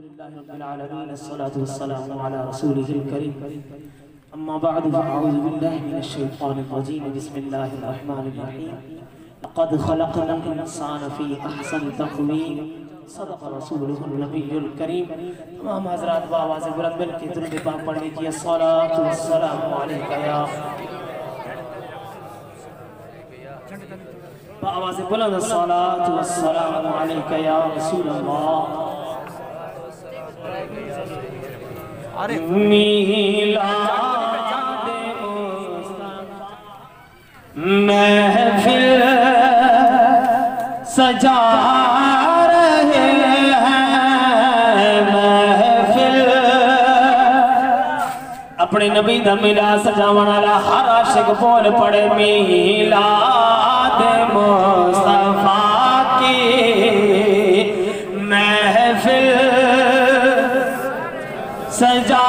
لله رب العالمين الصلاة والسلام على رسوله الكريم أما بعد فأعوذ بالله من الشيطان الرجيم بسم الله الرحمن الرحيم لقد خلقنا الإنسان في أحسن تقويم صدق رسوله النبي الكريم تمام حضرات بآواز بلند مل کے درود پاک پڑھ لیجئے الصلاة والسلام علیک یا بآواز بلند الصلاة والسلام علیک یا رسول اللہ میلاد محفل سجا رہے ہیں محفل اپنے نبی دا میلاد سجاون والا ہر عاشق بول پڑے میلاد مصطفیٰ کی محفل سجا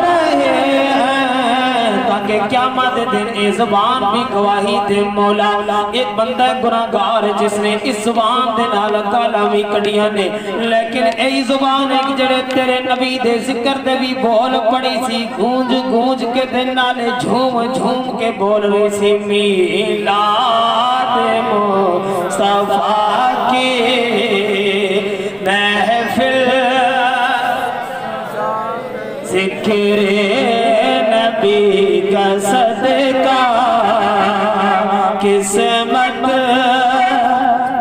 رہے ہیں تاکہ قیامت دن اے زبان بھی گواہی دے مولا ایک بندہ گناہگار جس نے اس زبان دے نال کلامی کڑیاں نے لیکن اے زبان ایک جڑے تیرے نبی دے ذکر دے بھی بول پڑی سی گونج گونج کے دن نالے جھوم جھوم کے بول رہی سی میلاد مصطفیٰ کی محفل ذکر نبی کا صدقہ قسمت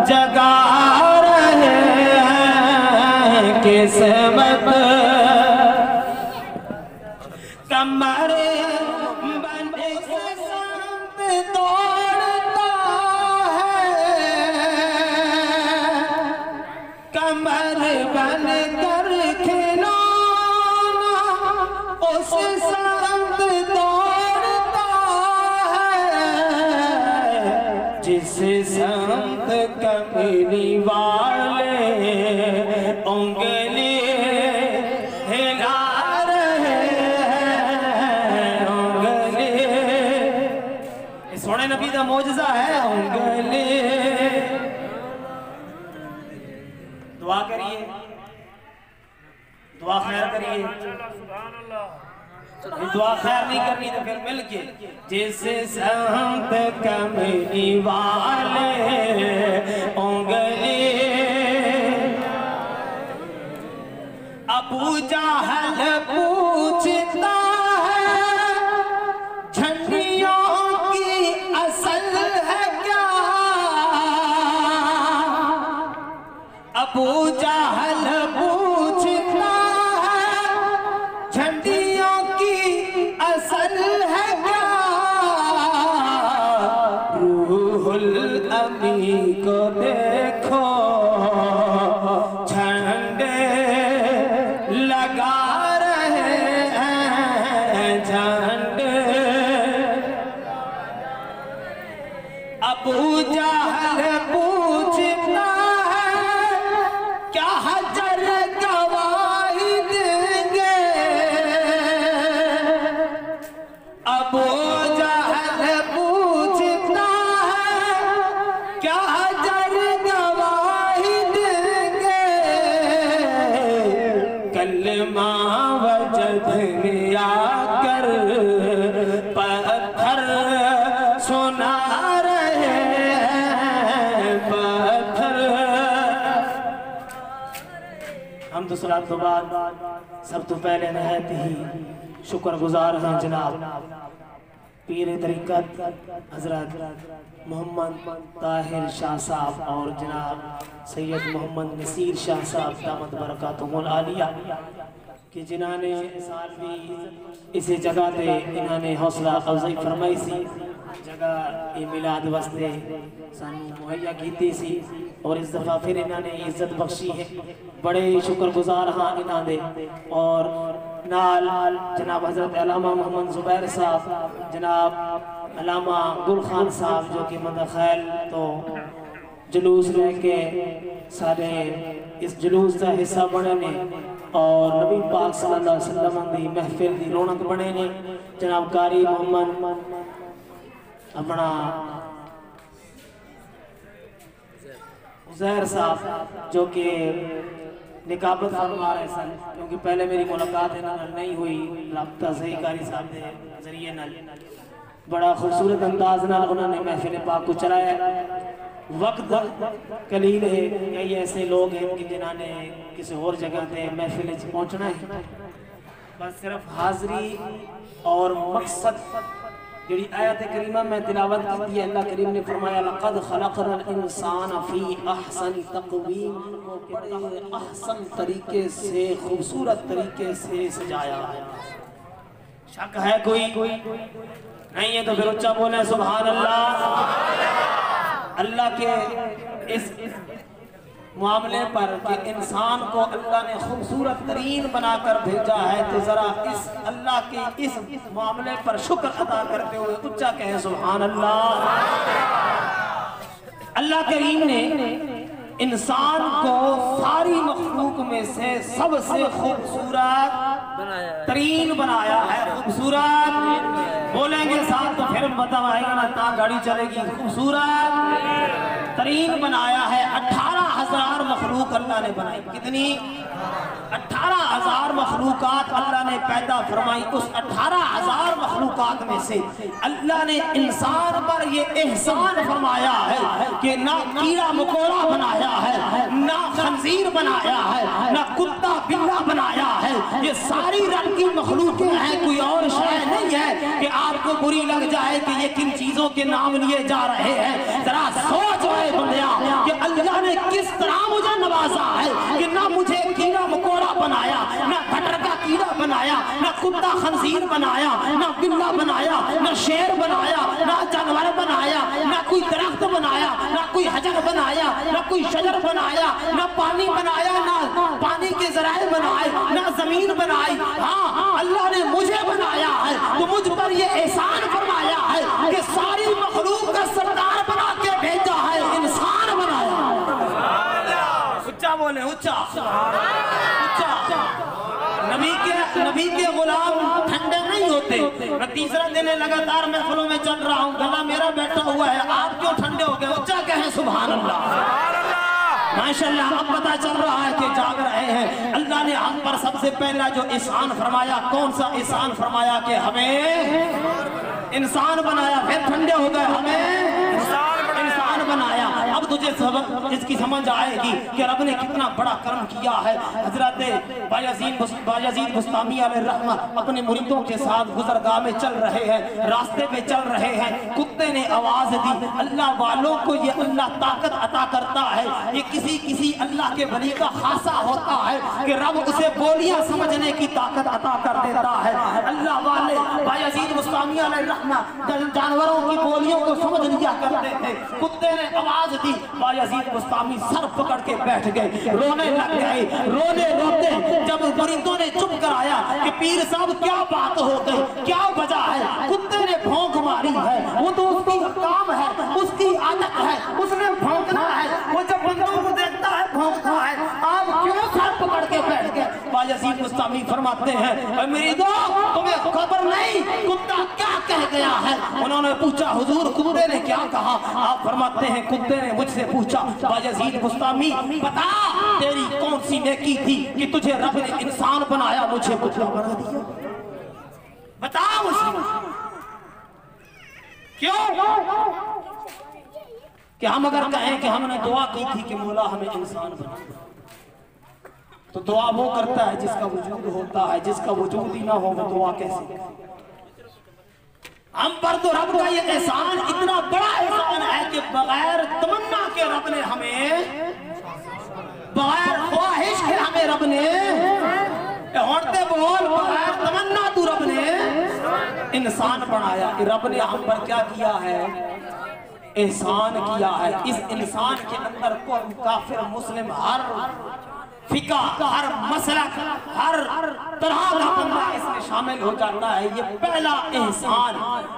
جگا رہے ہیں قسمت کمر بن سے سمت دوڑتا ہے کمر بن کر کھلو اس سمت دوڑتا ہے جس سمت کمری والے انگلی ہلا رہے ہیں انگلی سونے نبی دا معجزہ ہے انگلی دعا کریے دعا خیر کریے دعا خیر نہیں کرنی تو پھر مل کے جس سمت کمری والے انگلی ابو جہل پوچھتا ہے جھنڈیوں کی اصل ہے کیا ابو جہل پوچھتا ہے جھنڈیوں کی اصل ہے کیا روح الامین کو دیکھو جھنڈے لگا رہے ہیں جھنڈے ابو جہل پوچھتا ہے کیا حجر گواہی دیں گے ابو جہل پوچھتا ہے کیا حجر گواہی دیں گے کلمہ وجد میں آ کر پتھر سنا رہے ہیں پتھر ہم دوسرا تو بعد سب تو پہلے نہایت ہی شکر گزار ہیں جناب پیر طریقت حضرت محمد طاہر شاہ صاحب اور جناب سید محمد نصیر شاہ صاحب دامت برکاتہم العالیہ کہ جنہاں نے سال بھی اسی جگہ دے انہاں نے حوصلہ افزائی فرمائی سی جگہ میلاد واسطے سانو مہیا کیتی سی اور اس دفعہ پھر انہاں نے عزت بخشی ہے بڑے شکر گزار ہاں انہاں دے اور نال جناب حضرت علامہ محمد زبیر صاحب جناب علامہ گل خان صاحب جو کہ مدخیل تو جلوس لے کے سارے اس جلوس کا حصہ بنے نے اور نبی پاک صلی اللہ علیہ وسلم دی محفل دی رونق بنے نے جناب قاری محمد اپنا عزیر صاحب جو کہ نکابت فرما رہے سن کیونکہ پہلے میری ملاقات نہیں ہوئی رابطہ صحیح کاری صاحب دے ذریعے نال بڑا خوبصورت انداز نال انہوں نے محفل پاک کو چلایا وقت قلیل ہے کئی ایسے لوگ ہیں کہ جنہوں نے کسی اور جگہ تے محفل پہنچنا ہے بس صرف حاضری اور مقصد جڑی آیت کریمہ میں تلاوت کی تھی اللہ کریم نے فرمایا لقد خلقنا الانسان فی احسن تقویم بڑے احسن طریقے سے خوبصورت طریقے سے سجایا ہے شک ہے کوئی نہیں ہے تو پھر اچھا بولیں سبحان اللہ اللہ کے اس معاملے پر کہ انسان کو اللہ نے خوبصورت ترین بنا کر بھیجا ہے تو ذرا اس اللہ کے اس معاملے پر شکر ادا کرتے ہوئے اچھا کہیں سبحان اللہ اللہ کریم نے انسان کو ساری مخلوق میں سے سب سے خوبصورت ترین بنایا ہے خوبصورت بولیں گے ساتھ تو پھر مطلب آئے گا نا تا گاڑی چلے گی خوبصورت ترین بنایا ہے 18,000 مخلوق اللہ نے بنائی کتنی 18,000 مخلوقات اللہ نے پیدا فرمائی اس 18,000 مخلوقات میں سے اللہ نے انسان پر یہ احسان فرمایا ہے کہ نہ کیڑا مکوڑا بنایا ہے نہ خنزیر بنایا ہے نہ کتا بلا بنایا ہے یہ ساری رب کی مخلوقیں ہیں کوئی اور شے نہیں ہے کہ آپ کو بری لگ جائے کہ یہ کن چیزوں کے نام لیے جا رہے ہیں ذرا سوچ رہے بندیاں کہ اللہ نے کس طرح مجھے نوازا ہے کہ نہ مجھے کیڑا مکوڑا بنایا نہ گٹر کا کیڑا بنایا نہ کتا خنزیر بنایا نہ بلا بنایا نہ شیر بنایا نہ جانور بنایا نہ کوئی درخت بنایا نہ کوئی حجر بنایا نہ کوئی شجر بنایا نہ پانی بنایا نہ پانی کے ذرائع بنائے نہ زمین بنائی ہاں اللہ نے مجھے بنایا ہے تو مجھ پر یہ احسان فرمایا ہے کہ ساری مخلوق کا سردار بنا کے بھیجا ہے انسان بنایا اچھا بولے اچھا نبی کے غلام ٹھنڈے نہیں ہوتے میں تیسرا دن لگاتار محفلوں میں چل رہا ہوں گلا میرا بیٹھا ہوا ہے آپ کیوں ٹھنڈے ہو گئے اچھا کہیں سبحان اللہ ماشاءاللہ اب پتا چل رہا ہے کہ جاگ رہے ہیں اللہ نے ہم پر سب سے پہلا جو احسان فرمایا کون سا احسان فرمایا کہ ہمیں انسان بنایا پھر ٹھنڈے ہو گئے ہمیں انسان بنایا اب تجھے اس کی سمجھ آئے گی کہ رب نے کتنا بڑا کرم کیا ہے حضرت بایزید بسطامی علیہ الرحمہ اپنے مریدوں کے ساتھ گزرگاہ میں چل رہے ہیں راستے میں چل رہے ہیں کتے نے آواز دی اللہ والوں کو یہ اللہ طاقت عطا کرتا ہے یہ کسی اللہ کے ولی کا خاصہ ہوتا ہے کہ رب اسے بولیاں سمجھنے کی طاقت عطا کر دیتا ہے اللہ والے بایزید بسطامی علیہ الرحمہ جانوروں کی بولیوں کو سمجھ لیا کرتے تھے کتے نے آواز دی بایزید بسطامی سر پکڑ کے بیٹھ گئے رونے لگ گئے رونے روتے جب مریدوں نے چپ کرایا کہ پیر صاحب کیا بات ہو گئی کیا وجہ ہے کتے نے بھونک ماری ہے وہ تو اس کی کام ہے اس کی عادت ہے اس نے بھونکنا ہے وہ جب بندوں کو دیکھتا ہے بھونکتا ہے آپ کیوں سر پکڑ کے بیٹھ گئے بایزید بسطامی فرماتے ہیں اے مریدوں تمہیں خبر نہیں کتا کیا کہہ گیا ہے انہوں نے پوچھا حضور کتے نے کیا کہا آپ فرماتے ہیں کتے نے مجھ سے پوچھا بایزید بسطامی بتا تیری کون سی نیکی تھی کہ تجھے رب نے انسان بنایا مجھے کتا بنا دیا بتا مجھے کیوں کہ ہم اگر کہیں کہ ہم نے دعا کی تھی کہ مولا ہمیں انسان بنا تو دعا وہ کرتا ہے جس کا وجود ہوتا ہے جس کا وجود ہی نہ ہو وہ دعا کیسے ہم پر تو رب کا یہ احسان اتنا بڑا احسان ہے کہ بغیر تمنا کے رب نے ہمیں بغیر خواہش کے ہمیں رب نے ہوتے بول بغیر تمنا تو رب نے انسان بنایا رب نے ہم پر کیا کیا ہے احسان کیا ہے اس انسان کے اندر کوئی کافر مسلم ہر فقہ ہر مسلک ہر طرح کا بندہ اس میں شامل ہو جاتا ہے یہ پہلا احسان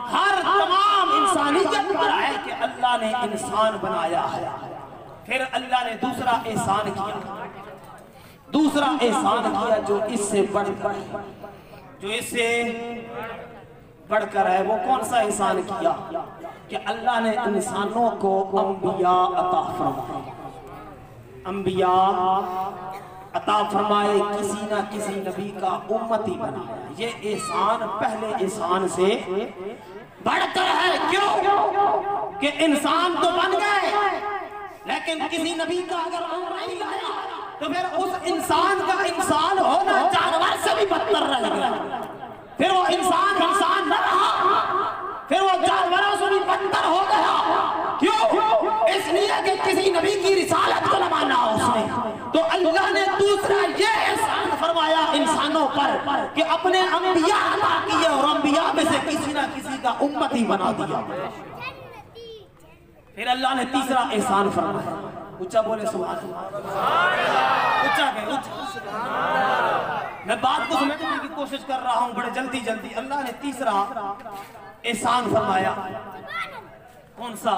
ہر تمام انسانیت پر ہے کہ اللہ نے انسان بنایا ہے پھر اللہ نے دوسرا احسان کیا دوسرا احسان کیا جو اس سے بڑھ کر ہے وہ کون سا احسان کیا کہ اللہ نے انسانوں کو انبیاء عطا فرمایا انبیاء عطا فرمائے کسی نہ کسی نبی کا امتی بنایا. یہ احسان پہلے احسان سے بڑھ کر ہے. کیوں کہ انسان تو بن گئے لیکن کسی نبی کا اگر عمر نہیں لایا تو پھر اس انسان کا انسان ہونا جانور سے بھی بدتر رہ گیا. پھر وہ انسان نہ رہا, پھر وہ جانوروں سے بھی بدتر ہو گیا. کیوں؟ اس لیے کہ کسی نبی کی رسالت کو نہ مانا اس نے. تو اللہ نے دوسرا یہ احسان فرمایا انسانوں پر کہ اپنے انبیاء عطا کیے اور انبیاء میں سے کسی نہ کسی کا امتی بنا دیا. پھر اللہ نے تیسرا احسان فرمایا. اچھا بولے سبحان اللہ. اچھا کہ میں بات کو سمجھنے کی کوشش کر رہا ہوں بڑے جلدی. اللہ نے تیسرا احسان فرمایا. کون سا؟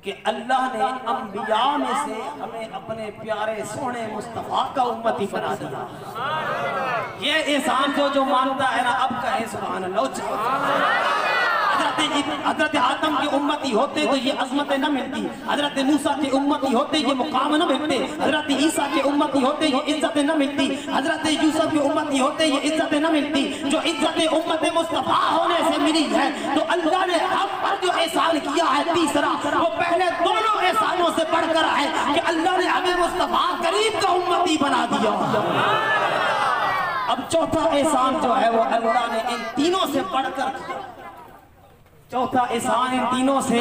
کہ اللہ نے انبیاء میں سے ہمیں اپنے پیارے سونے مصطفیٰ کا امتی بنا دیا. یہ احسان جو مانتا ہے نا اب کہے سبحان اللہ. حضرت آدم کی امتی ہوتے تو یہ عظمتیں نہ ملتی, حضرت موسیٰ کی امتی ہوتے یہ مقام نہ ملتے, حضرت عیسیٰ کی امتی ہوتے یہ عزتیں نہ ملتی, حضرت یوسف کی امتی ہوتے یہ عزتیں نہ ملتی. جو عزت امت مصطفیٰ ہونے سے ملی ہے تو اللہ نے ہم پر جو احسان کیا ہے تیسرا, وہ پہلے دونوں احسانوں سے بڑھ کر ہے کہ اللہ نے ہمیں مصطفیٰ کریم کا امتی بنا دیا. اب چوتھا احسان جو ہے وہ اللہ نے ان تینوں سے بڑھ کر کیا. چوتھا احسان ان تینوں سے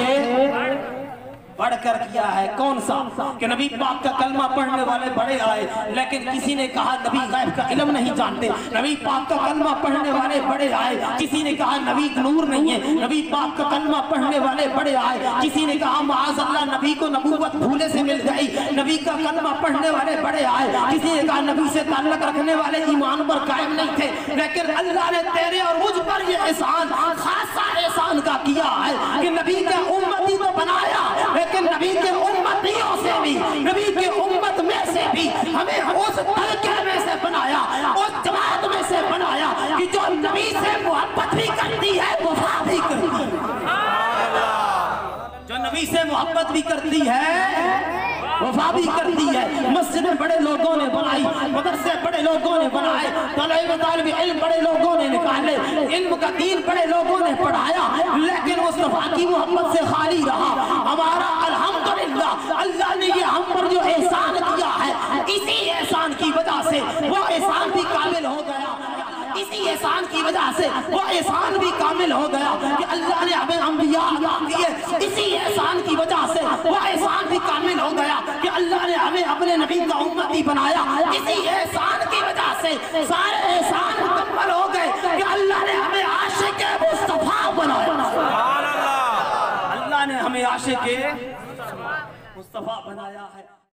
بڑھ کر کیا ہے. کون سا؟ کہ نبی پاک کا کلمہ پڑھنے والے بڑے آئے لیکن کسی نے کہا نبی غیب کا علم نہیں جانتے. نبی پاک کا کلمہ پڑھنے والے بڑے آئے, کسی نے کہا نبی نور نہیں ہے. نبی پاک کا کلمہ پڑھنے والے بڑے آئے, کسی نے کہا معاذ اللہ نبی کو نبوت بھولے سے مل گئی. نبی کا کلمہ پڑھنے والے بڑے آئے, کسی نے کہا نبی سے تعلق رکھنے والے ایمان پر قائم نہیں تھے. لیکن اللہ نے تیرے اور مجھ پر یہ احسان خاصا احسان کا کیا ہے کہ نبی کا امتی تو بنایا لیکن نبی کے امتیوں سے بھی, نبی کے امت میں سے بھی ہمیں اس طلقے میں سے بنایا, اس جماعت میں سے بنایا کہ جو نبی سے محبت بھی کرتی ہے وفا بھی کرتی ہے. جو نبی سے محبت بھی کرتی ہے وفا بھی کرتی ہے. مسجدیں بڑے لوگوں نے بنائی, مدرسے بڑے لوگوں نے بنائے, طالب علم بڑے لوگوں نے نکالے, علم کا دین بڑے لوگوں نے پڑھایا, لیکن مصطفیٰ کی محبت سے خالی رہا. ہمارا الحمدللہ اللہ نے یہ ہم پر جو احسان کیا ہے اسی احسان کی وجہ سے وہ احسان بھی کامل ہو گیا. اسی احسان کی وجہ سے وہ احسان بھی کامل ہو گیا کہ اللہ نے ہمیں انبیاء عطا کیے. اسی احسان کی وجہ سے وہ احسان بھی کامل ہو گیا کہ اللہ نے ہمیں اپنے نبی کا امتی بنایا. اسی احسان کی وجہ سے سارے احسان مکمل ہو گئے کہ اللہ نے ہمیں عاشق مصطفیٰ بنایا. اللہ نے ہمیں عاشق مصطفیٰ بنایا ہے.